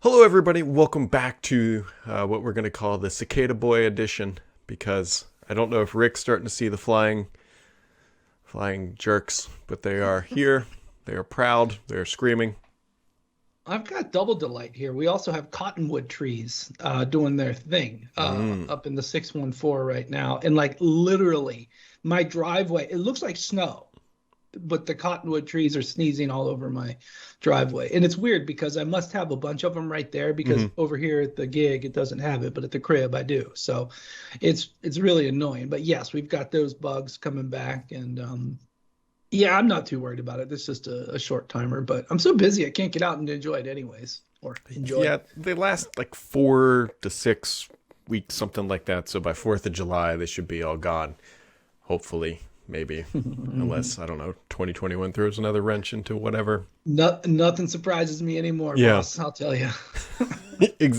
Hello, everybody. Welcome back to what we're going to call the Cicada Boy edition, because I don't know if Rick's starting to see the flying jerks, but they are here. They are proud. They are screaming. I've got double delight here. We also have cottonwood trees doing their thing Mm. up in the 614 right now. And like literally, my driveway, it looks like snow, but the cottonwood trees are sneezing all over my driveway. And it's weird because I must have a bunch of them right there because Hmm. over here at the gig, it doesn't have it, but at the crib, I do. So it's really annoying. But yes, we've got those bugs coming back. And yeah, I'm not too worried about it. It's just a short timer, but I'm so busy I can't get out and enjoy it anyways, or enjoy. Yeah, they last like 4 to 6 weeks, something like that. So by 4th of July, they should be all gone. Hopefully, maybe. Unless, I don't know, 2021 throws another wrench into whatever. Nothing surprises me anymore, Yeah. boss. I'll tell you.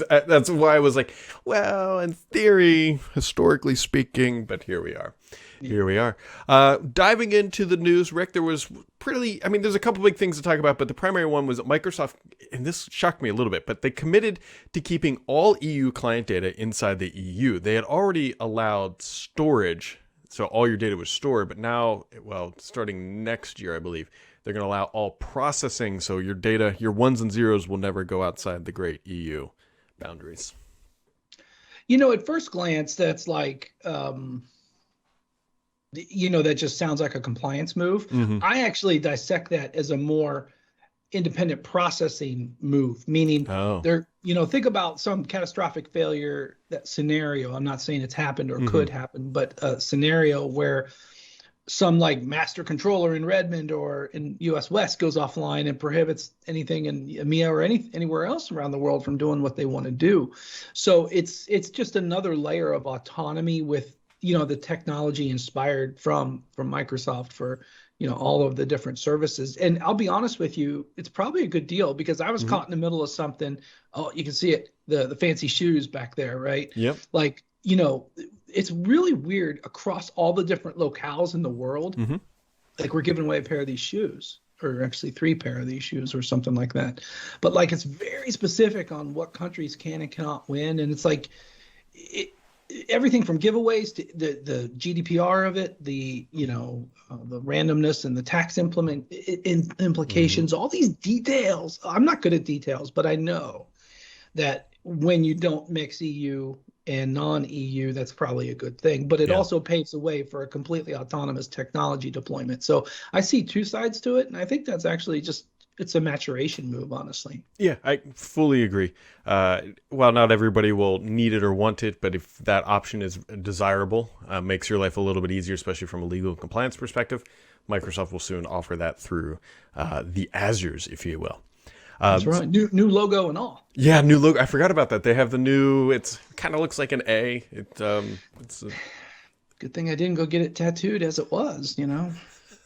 That's why I was like, well, in theory, historically speaking, but here we are. Here we are. Diving into the news, Rick, there was there's a couple big things to talk about, but the primary one was that Microsoft, and this shocked me a little bit, but they committed to keeping all EU client data inside the EU. They had already allowed storage, so all your data was stored, but now, well, starting next year, I believe, they're going to allow all processing, so your data, your ones and zeros will never go outside the great EU boundaries. At first glance, that's like, that just sounds like a compliance move. Mm-hmm. I actually dissect that as a more independent processing move, meaning Oh. think about some catastrophic failure, that scenario. I'm not saying it's happened or Mm-hmm. could happen, but a scenario where some like master controller in Redmond or in US West goes offline and prohibits anything in EMEA or anywhere else around the world from doing what they want to do. So it's just another layer of autonomy with the technology inspired from Microsoft for all of the different services. And I'll be honest with you, it's probably a good deal because I was Mm-hmm. caught in the middle of something. Oh, you can see it, the fancy shoes back there, right? Yep. Like, it's really weird across all the different locales in the world. Mm-hmm. Like we're giving away a pair of these shoes, or actually three pair of these shoes, or something like that. But like it's very specific on what countries can and cannot win, and it's like it, everything from giveaways to the GDPR of it, the randomness and the tax Mm-hmm. implications, all these details. I'm not good at details, but I know that when you don't mix EU and non-EU, that's probably a good thing. But it Yeah. also paves the way for a completely autonomous technology deployment. So I see two sides to it, and I think that's actually just it's a maturation move, honestly. Yeah, I fully agree. While not everybody will need it or want it, but if that option is desirable, makes your life a little bit easier, especially from a legal compliance perspective, Microsoft will soon offer that through the Azures, if you will. That's Um, right. New logo and all. yeah, new logo. I forgot about that. They have the new. It's kind of looks like an A. It's Good thing I didn't go get it tattooed as it was.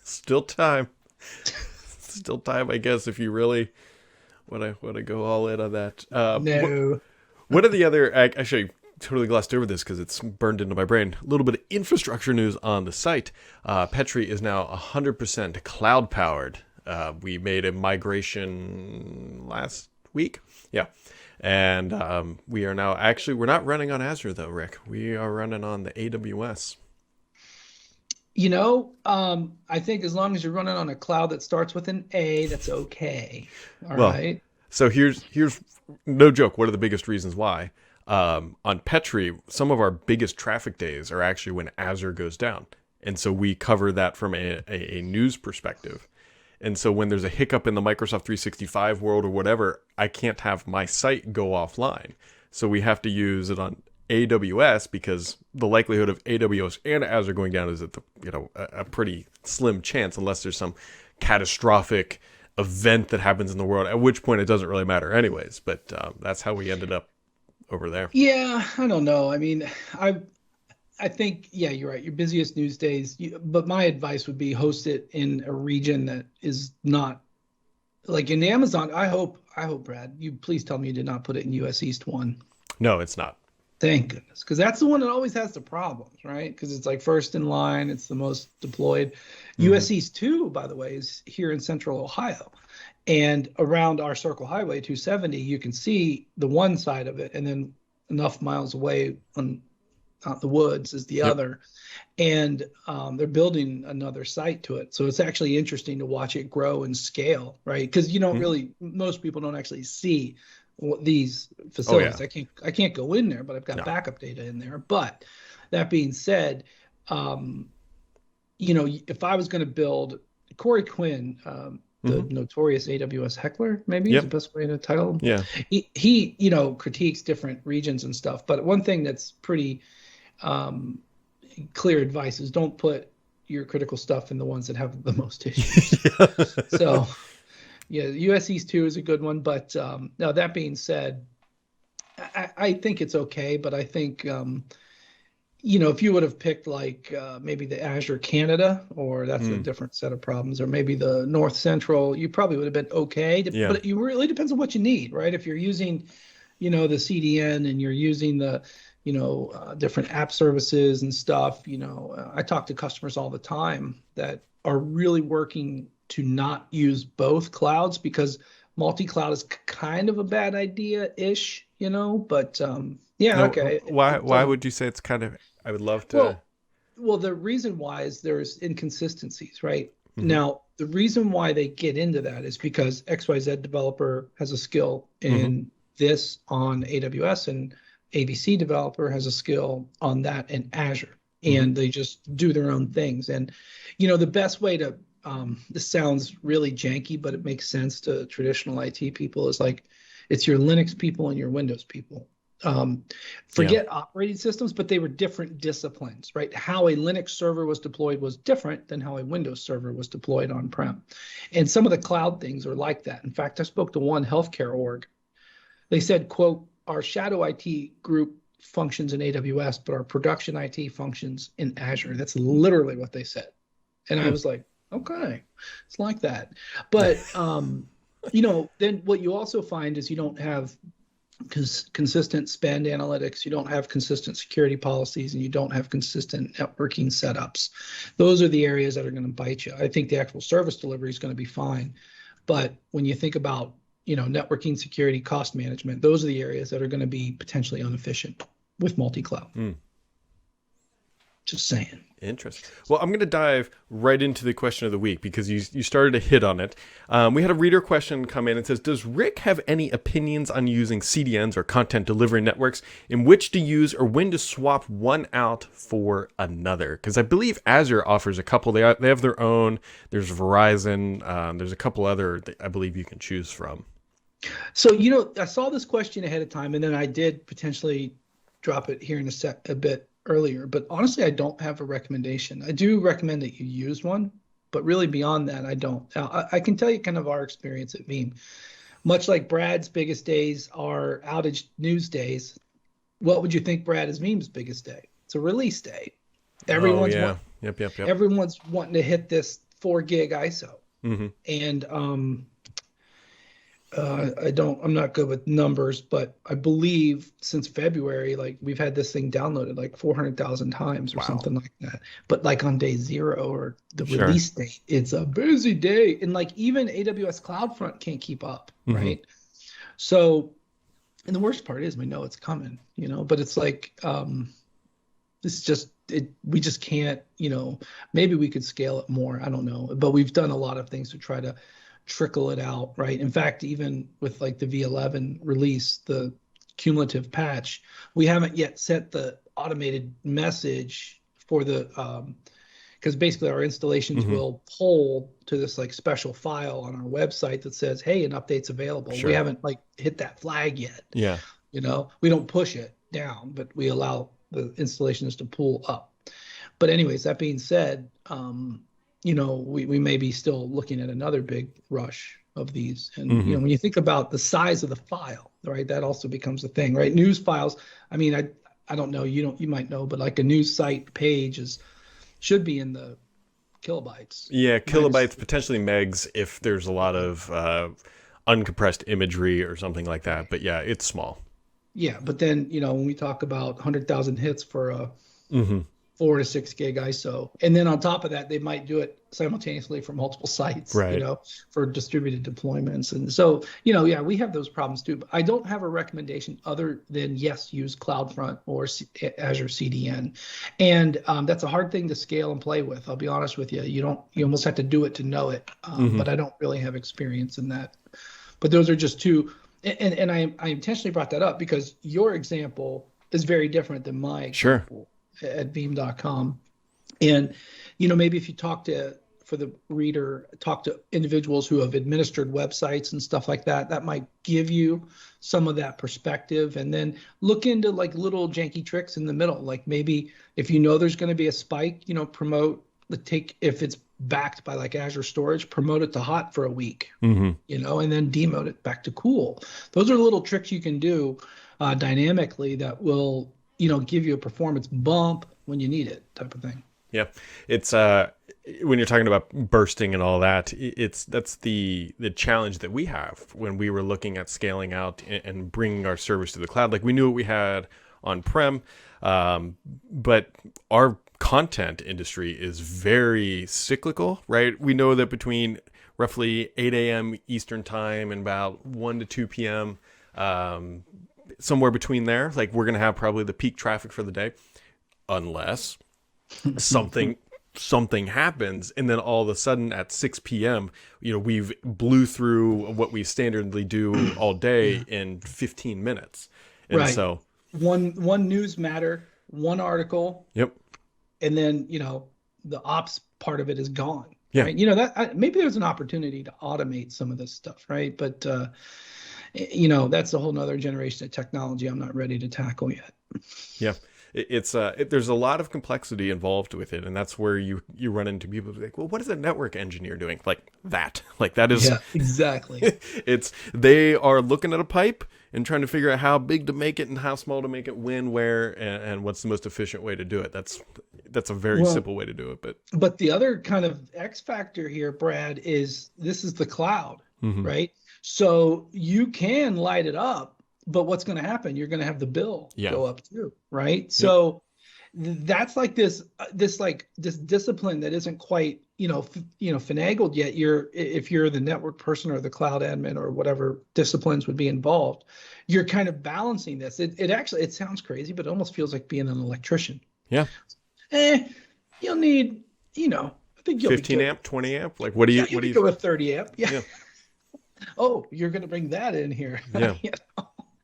still time. Still time, I guess, if you really want to go all in on that. No. What are the other? I actually totally glossed over this because it's burned into my brain. A little bit of infrastructure news on the site. Petri is now 100% cloud powered. We made a migration last week. Yeah. And we are now actually, we're not running on Azure though, Rick. We are running on the AWS. I think as long as you're running on a cloud that starts with an A, that's okay. All Well, right. so here's no joke. What are the biggest reasons why? On Petri, some of our biggest traffic days are actually when Azure goes down, and so we cover that from a news perspective. And so when there's a hiccup in the Microsoft 365 world or whatever, I can't have my site go offline. So we have to use it on AWS because the likelihood of AWS and Azure going down is a pretty slim chance unless there's some catastrophic event that happens in the world, at which point it doesn't really matter anyways. But that's how we ended up over there. Yeah, I don't know. I mean, I think, yeah, you're right. Your busiest news days, but my advice would be host it in a region that is not like in Amazon. I hope, Brad, you please tell me you did not put it in US East 1. No, it's not. Thank goodness, because that's the one that always has the problems, right? Because it's like first in line, it's the most deployed. Mm-hmm. US East 2, by the way, is here in Central Ohio. And around our Circle Highway 270, you can see the one side of it, and then enough miles away on out the woods is the Yep. other. And they're building another site to it. So it's actually interesting to watch it grow and scale, right? Because you don't Mhm. really, most people don't actually see these Oh yeah. facilities. I can't go in there, but I've got No. backup data in there. But that being said, um, you know, if I was going to build Corey Quinn, the Hmm. notorious AWS heckler, maybe is the Yep. best way to title him. Yeah. You know, critiques different regions and stuff. But one thing that's pretty um, clear advice is don't put your critical stuff in the ones that have the most issues. Yeah. So yeah, US East 2 is a good one. But now that being said, I think it's okay, but I think you know, if you would have picked like maybe the Azure Canada, or that's a Mm. different set of problems, or maybe the North Central, you probably would have been okay. Yeah. But it really depends on what you need, right? If you're using, you know, the CDN and you're using the, you know, different app services and stuff, you know, I talk to customers all the time that are really working to not use both clouds because multi-cloud is kind of a bad idea-ish, you know, but yeah, No. okay. Why? It Why doesn't would you say it's kind of? I would love to. well, well, the reason why is there's inconsistencies, right? Hmm. Now, the reason why they get into that is because XYZ developer has a skill Hmm. in this on AWS, and ABC developer has a skill on that in Azure. Hmm. And they just do their own things. And, you know, the best way to, this sounds really janky, but it makes sense to traditional IT people, is like it's your Linux people and your Windows people. Um, Yeah. Forget operating systems, but they were different disciplines, right? How a Linux server was deployed was different than how a Windows server was deployed on-prem. And some of the cloud things are like that. In fact, I spoke to one healthcare org. They said, quote, our shadow IT group functions in AWS, but our production IT functions in Azure. That's literally what they said. And I Hmm. was like, okay, it's like that. But you know, then what you also find is you don't have consistent spend analytics, you don't have consistent security policies, and you don't have consistent networking setups. Those are the areas that are going to bite you. I think the actual service delivery is going to be fine, but when you think about, you know, networking, security, cost management, those are the areas that are going to be potentially inefficient with multi-cloud. Hmm. Just saying. Interesting. Well, I'm going to dive right into the question of the week because you started to hit on it. We had a reader question come in and says, does Rick have any opinions on using CDNs or content delivery networks, in which to use or when to swap one out for another? Because I believe Azure offers a couple. They have their own. There's Verizon. There's a couple other that I believe you can choose from. So, you know, I saw this question ahead of time, and then I did potentially drop it here in a bit earlier. But honestly, I don't have a recommendation. I do recommend that you use one, but really beyond that, I don't. Now, I can tell you kind of our experience at Veeam. Much like Brad's biggest days are outage news days, what would you think Brad is Veeam's biggest day? It's a release day. Oh, Everyone's yeah. want, Yep, yep, yep. everyone's wanting to hit this 4 gig ISO, Hmm. and I'm not good with numbers, but I believe since February, like we've had this thing downloaded like 400,000 times or Wow. something like that. But like on day zero or the Sure. release date, it's a busy day. And like even AWS CloudFront can't keep up, Hmm. right? So, and the worst part is we know it's coming, you know, but it's like, it's just, we just can't, you know, maybe we could scale it more. I don't know, but we've done a lot of things to try to trickle it out, right? In fact, even with like the V11 release, the cumulative patch, we haven't yet set the automated message for the because basically our installations Hmm. will pull to this like special file on our website that says, hey, an update's available. We Sure. haven't like hit that flag yet. Yeah. You know, we don't push it down, but we allow the installations to pull up. But anyways, that being said, you know, we may be still looking at another big rush of these. And, you Hmm. know, when you think about the size of the file, right, that also becomes a thing, right? News files, I mean, I don't know, you might know, but like a news site page should be in the kilobytes Yeah, minus, kilobytes, potentially megs if there's a lot of uncompressed imagery or something like that. right. But yeah, it's small. Yeah. But then, you know, when we talk about 100,000 hits for a Hmm. 4 to 6 gig ISO. And then on top of that, they might do it simultaneously for multiple sites, Right. for distributed deployments. And so, yeah, we have those problems too. But I don't have a recommendation other than, yes, use CloudFront or Azure CDN. And that's a hard thing to scale and play with. I'll be honest with you. You almost have to do it to know it. But I don't really have experience in that. But those are just two. And I intentionally brought that up because your example is very different than my example at Veeam.com. And, maybe if you talk to individuals who have administered websites and stuff like that, that might give you some of that perspective. And then look into like little janky tricks in the middle. Like maybe if there's going to be a spike, if it's backed by like Azure Storage, promote it to hot for a week, and then demote it back to cool. Those are little tricks you can do dynamically that will, give you a performance bump when you need it, type of thing. Yeah, it's when you're talking about bursting and all that, that's the challenge that we have when we were looking at scaling out and bringing our service to the cloud. Like we knew what we had on-prem, but our content industry is very cyclical, right? We know that between roughly 8 a.m. Eastern time and about 1 to 2 p.m., somewhere between there, like we're going to have probably the peak traffic for the day, unless something happens, and then all of a sudden at 6 p.m., we've blew through what we standardly do all day in 15 minutes. And right. So one news matter, one article. Yep. And then, the ops part of it is gone. Yeah. Right? Maybe there's an opportunity to automate some of this stuff, right? But, that's a whole nother generation of technology I'm not ready to tackle yet. Yeah. There's a lot of complexity involved with it, and that's where you run into people who are like, well, what is a network engineer doing? Like that is exactly. They are looking at a pipe and trying to figure out how big to make it and how small to make it, when, where, and what's the most efficient way to do it. That's a very simple way to do it. But the other kind of X factor here, Brad, is this is the cloud, right? So you can light it up. But what's going to happen? You're going to have the bill go up too, right? Yep. So that's like this discipline that isn't quite finagled yet. If you're the network person or the cloud admin or whatever disciplines would be involved, you're kind of balancing this. It sounds crazy, but it almost feels like being an electrician. Yeah. You'll need I think you'll 15 amp, 20 amp. Like what do you go with 30 amp? Yeah. Oh, you're going to bring that in here. Yeah.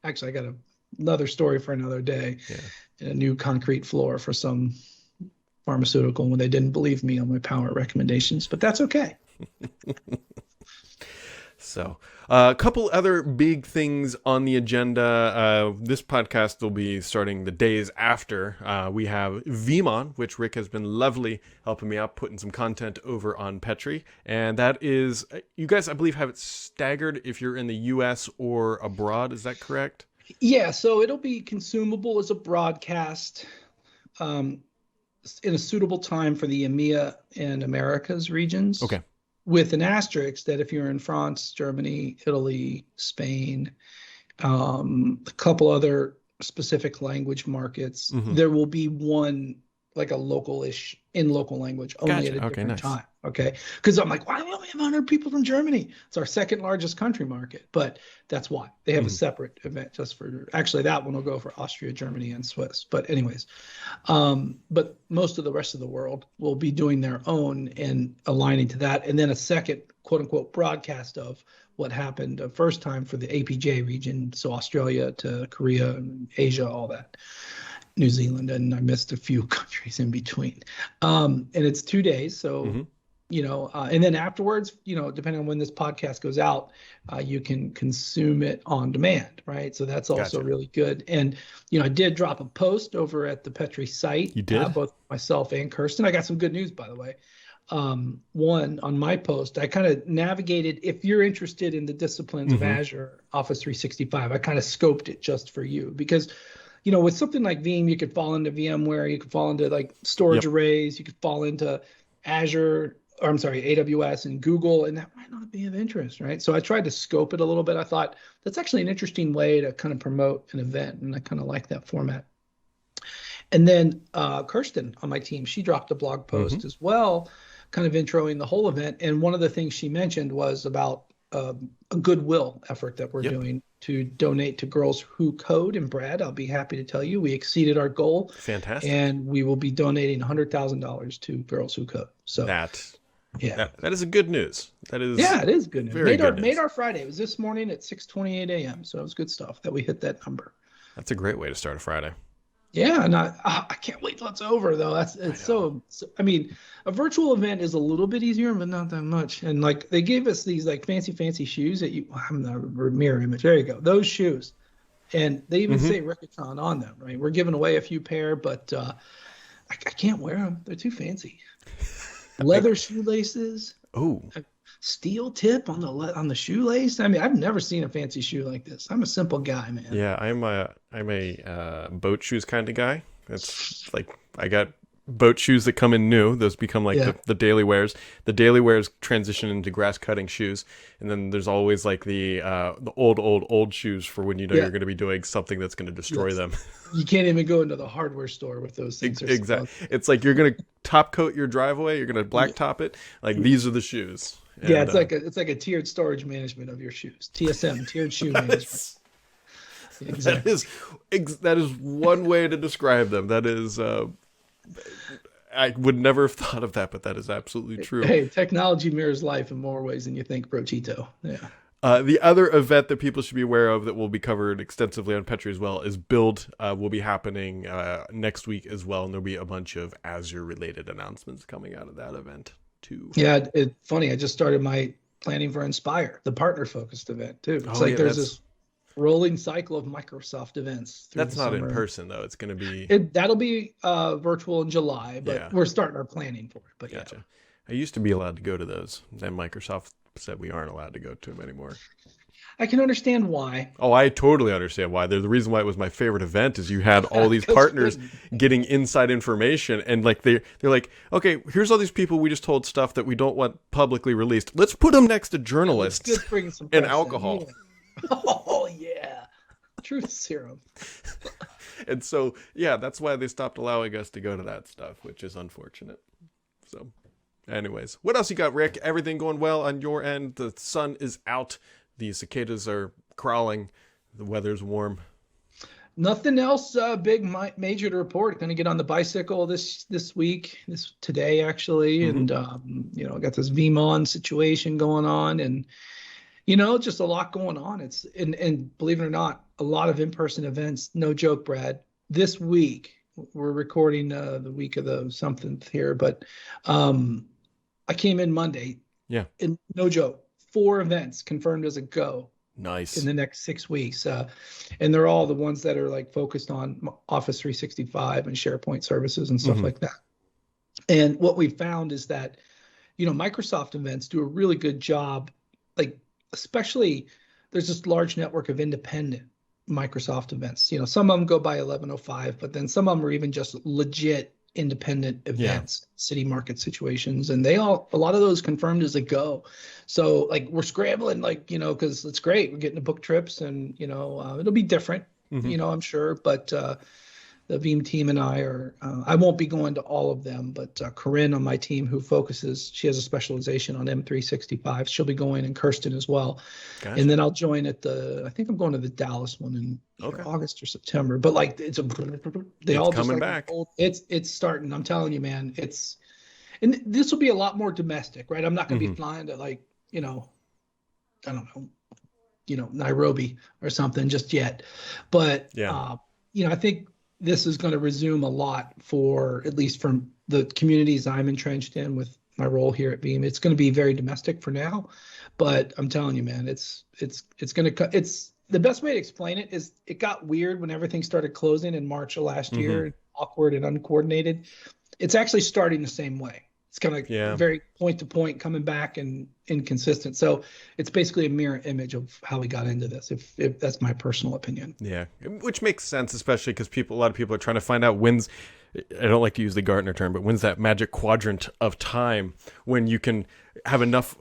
Actually, I got another story for another day. Yeah. A new concrete floor for some pharmaceutical when they didn't believe me on my power recommendations, but that's okay. So a couple other big things on the agenda. This podcast will be starting the days after. We have Veeam, which Rick has been lovely helping me out, putting some content over on Petri. And that is, you guys, I believe, have it staggered if you're in the US or abroad. Is that correct? Yeah, so it'll be consumable as a broadcast in a suitable time for the EMEA and Americas regions. Okay. With an asterisk that if you're in France, Germany, Italy, Spain, a couple other specific language markets, there will be one, like a local-ish in local language, only at a different time. Okay. Because I'm like, why do we only have 100 people from Germany? It's our second largest country market, but that's why they have a separate event just for, actually that one will go for Austria, Germany, and Swiss. But anyways, but most of the rest of the world will be doing their own and aligning to that. And then a second quote unquote broadcast of what happened the first time for the APJ region. So Australia to Korea, Asia, all that. New Zealand, and I missed a few countries in between. And it's 2 days. So, and then afterwards, depending on when this podcast goes out, you can consume it on demand, right? So that's also really good. And, I did drop a post over at the Petri site. You did? Both myself and Kirsten. I got some good news, by the way. One, on my post, I kind of navigated, if you're interested in the disciplines of Azure, Office 365, I kind of scoped it just for you because with something like Veeam, you could fall into VMware, you could fall into like storage arrays, you could fall into AWS and Google, and that might not be of interest, right? So I tried to scope it a little bit. I thought that's actually an interesting way to kind of promote an event, and I kind of like that format. And then Kirsten on my team, she dropped a blog Hmm. post as well, kind of introing the whole event. And one of the things she mentioned was about a goodwill effort that we're Yep. doing to donate to Girls Who Code. And Brad, I'll be happy to tell you, we exceeded our goal, Fantastic. and we will be donating $100,000 to Girls Who Code. So That yeah, that is a good news. That is yeah, it is good news. very good Made news. our Friday. It was this morning at 6:28 a.m. So it was good stuff that we hit that number. That's a great way to start a Friday. Yeah, and I can't wait till it's over though. That's I it's know. so I mean, a virtual event is a little bit easier, but not that much. And like they gave us these like fancy shoes that you I'm the mirror image. There you go. Those shoes. And they even Hmm. say Rickathon on them, right? We're giving away a few pair, but I can't wear them. They're too fancy. Like, Leather shoelaces, oh, a steel tip on on the shoelace. I mean, I've never seen a fancy shoe like this. I'm a simple guy, man. yeah, I'm a boat shoes kind of guy. It's like I got boat shoes that come in new. Those become like Yeah. the daily wears. The daily wears transition into grass cutting shoes, and then there's always like the old shoes for when you know Yeah. you're going to be doing something that's going to destroy Yes. them. You can't even go into the hardware store with those things. They're so Exactly. It's like you're going to top coat your driveway. You're going to ugly. blacktop it. Like these are the shoes, Yeah, and it's like a tiered storage management of your shoes. TSM, tiered shoe management. that's that Exactly. is that is one way to describe them. That is I would never have thought of that, but that is absolutely true. Hey, technology mirrors life in more ways than you think, Brochito. Yeah. The other event that people should be aware of that will be covered extensively on Petri as well is Build. Will be happening next week as well, and there'll be a bunch of Azure related announcements coming out of that event too. Yeah, it's funny. I just started my planning for Inspire, the partner focused event too. It's Oh like yeah, there's this rolling cycle of Microsoft events through that's the not in summer. person though. It's going to be That'll be virtual in July, but yeah. we're starting our planning for it. But yeah, Gotcha. I used to be allowed to go to those. Then Microsoft said we aren't allowed to go to them anymore. I can understand why. Oh, I totally understand why. They're the reason why it was my favorite event is you had all these 'Cause partners getting inside information and like they're like, okay, here's all these people we just told stuff that we don't want publicly released. Let's put them next to let's journalists just bring some and press in. alcohol. Yeah. Oh yeah, truth serum. And so, yeah, that's why they stopped allowing us to go to that stuff, which is unfortunate. So, anyways, what else you got, Rick? Everything going well on your end? The sun is out. The cicadas are crawling. The weather's warm. Nothing else big major to report. Going to get on the bicycle this week, this today actually, Hmm. and I got this VMON situation going on, and just a lot going on. It's and believe it or not, a lot of in-person events. No joke, Brad. This week we're recording the week of the something here, but I came in Monday, Yeah. and no joke, 4 events confirmed as a go in Nice. the next 6 weeks. And they're all the ones that are like focused on Office 365 and SharePoint services and stuff Hmm. like that. And what we found is that, Microsoft events do a really good job, like, especially there's this large network of independent Microsoft events. Some of them go by 1105, but then some of them are even just legit independent Yeah. events, city market situations, and a lot of those confirmed as a go. So like we're scrambling, like, because it's great. We're getting to book trips, and it'll be different, Hmm. I'm sure, but the Veeam team and I won't be going to all of them, but Corinne on my team, who she has a specialization on M365. She'll be going, and Kirsten as well. Gotcha. And then I'll join I think I'm going to the Dallas one in either Okay. August or September. But like they It's all just coming like back. it's starting. I'm telling you, man. And this will be a lot more domestic, right? I'm not going to Hmm. be flying to like, I don't know, Nairobi or something just yet. But Yeah. I think this is going to resume a lot for at least from the communities I'm entrenched in with my role here at Veeam. It's going to be very domestic for now, but I'm telling you, man, it's the best way to explain it is it got weird when everything started closing in March of last Hmm. year, awkward and uncoordinated. It's actually starting the same way. It's kind of Yeah. very point to point, coming back and inconsistent. So it's basically a mirror image of how we got into this. If that's my personal opinion. Yeah. Which makes sense, especially because a lot of people are trying to find out when's I don't like to use the Gartner term, but when's that magic quadrant of time when you can have enough,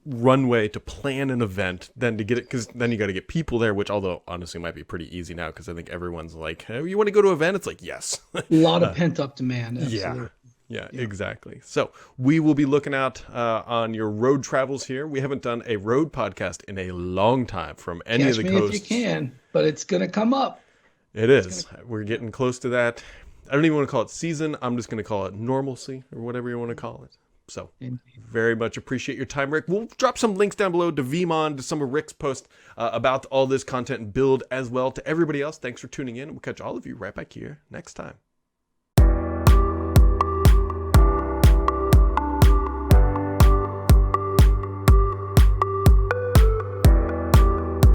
runway to plan an event, then to get it, because then you got to get people there, which although honestly might be pretty easy now, because I think everyone's like, hey, you want to go to an event? It's like, yes. A lot of pent up demand. Absolutely. Yeah, exactly. So we will be looking out on your road travels here. We haven't done a road podcast in a long time from any Catch of the me coasts. if you can, but it's going to come up. It is. We're getting close to that. I don't even want to call it season. I'm just going to call it normalcy or whatever you want to call it. So very much appreciate your time, Rick. We'll drop some links down below to VMon, to some of Rick's posts about all this content and build as well. To everybody else, thanks for tuning in. We'll catch all of you right back here next time.